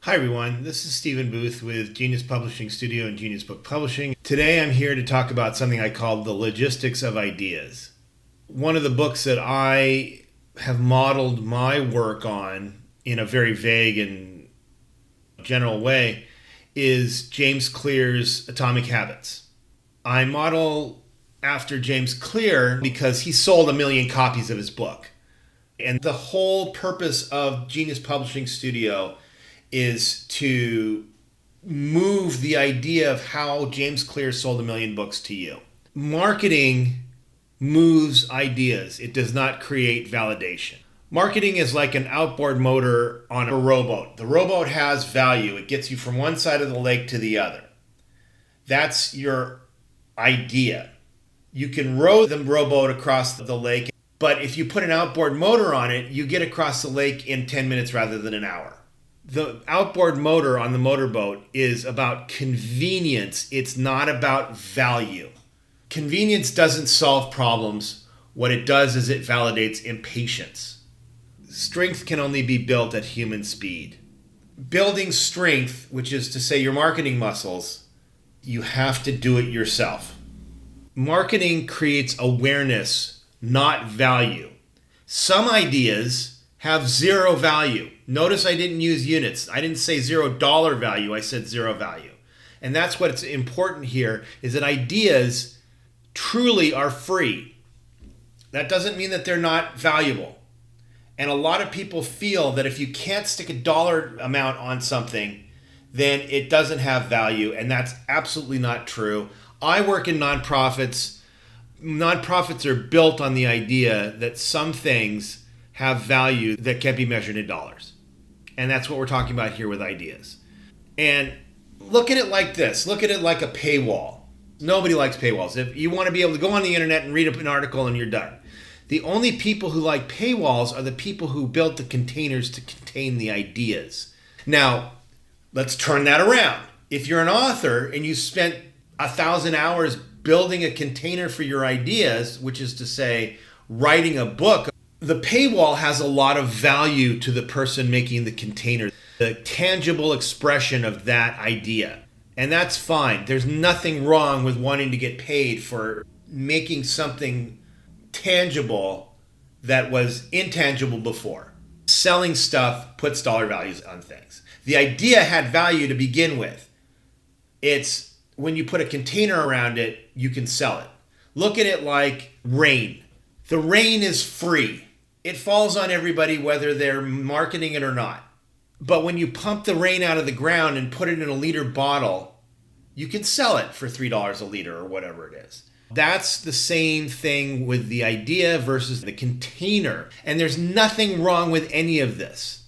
Hi everyone, this is Stephen Booth with Genius Publishing Studio and Genius Book Publishing. Today I'm here to talk about something I call the logistics of ideas. One of the books that I have modeled my work on in a very vague and general way is James Clear's Atomic Habits. I model after James Clear because he sold 1 million copies of his book. And the whole purpose of Genius Publishing Studio is to move the idea of how James Clear sold 1 million books to you. Marketing moves ideas. It does not create validation. Marketing is like an outboard motor on a rowboat. The rowboat has value. It gets you from one side of the lake to the other. That's your idea. You can row the rowboat across the lake, but if you put an outboard motor on it, you get across the lake in 10 minutes rather than an hour. The outboard motor on the motorboat is about convenience. It's not about value. Convenience doesn't solve problems. What it does is it validates impatience. Strength can only be built at human speed. Building strength, which is to say your marketing muscles, you have to do it yourself. Marketing creates awareness, not value. Some ideas have zero value. Notice I didn't use units. I didn't say $0 value. I said zero value. And that's what's important here, is that ideas truly are free. That doesn't mean that they're not valuable. And a lot of people feel that if you can't stick a dollar amount on something, then it doesn't have value. And that's absolutely not true. I work in nonprofits. Nonprofits are built on the idea that some things have value that can't be measured in dollars. And that's what we're talking about here with ideas. And look at it like this. Look at it like a paywall. Nobody likes paywalls. If you want to be able to go on the internet and read up an article and you're done. The only people who like paywalls are the people who built the containers to contain the ideas. Now, let's turn that around. If you're an author and you spent 1,000 hours building a container for your ideas, which is to say, writing a book, the paywall has a lot of value to the person making the container, the tangible expression of that idea. And that's fine. There's nothing wrong with wanting to get paid for making something tangible that was intangible before. Selling stuff puts dollar values on things. The idea had value to begin with. It's when you put a container around it, you can sell it. Look at it like rain. The rain is free. It falls on everybody whether they're marketing it or not. But when you pump the rain out of the ground and put it in a liter bottle, you can sell it for $3 a liter or whatever it is. That's the same thing with the idea versus the container. And there's nothing wrong with any of this.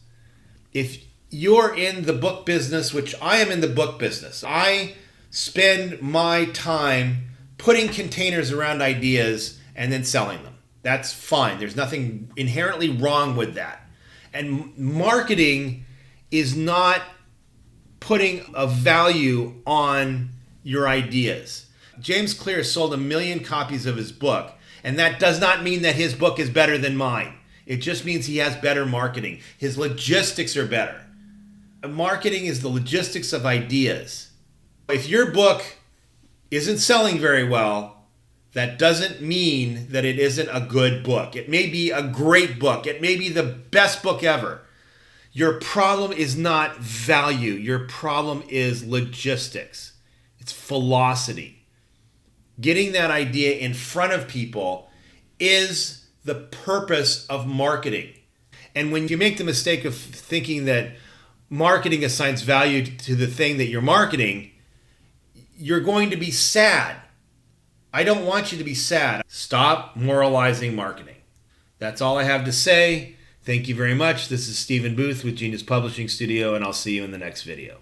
If you're in the book business, which I am in the book business, I spend my time putting containers around ideas and then selling them. That's fine. There's nothing inherently wrong with that. And marketing is not putting a value on your ideas. James Clear sold 1 million copies of his book, and that does not mean that his book is better than mine. It just means he has better marketing. His logistics are better. Marketing is the logistics of ideas. If your book isn't selling very well, that doesn't mean that it isn't a good book. It may be a great book. It may be the best book ever. Your problem is not value. Your problem is logistics. It's velocity. Getting that idea in front of people is the purpose of marketing. And when you make the mistake of thinking that marketing assigns value to the thing that you're marketing, you're going to be sad. I don't want you to be sad. Stop moralizing marketing. That's all I have to say. Thank you very much. This is Stephen Booth with Genius Publishing Studio, and I'll see you in the next video.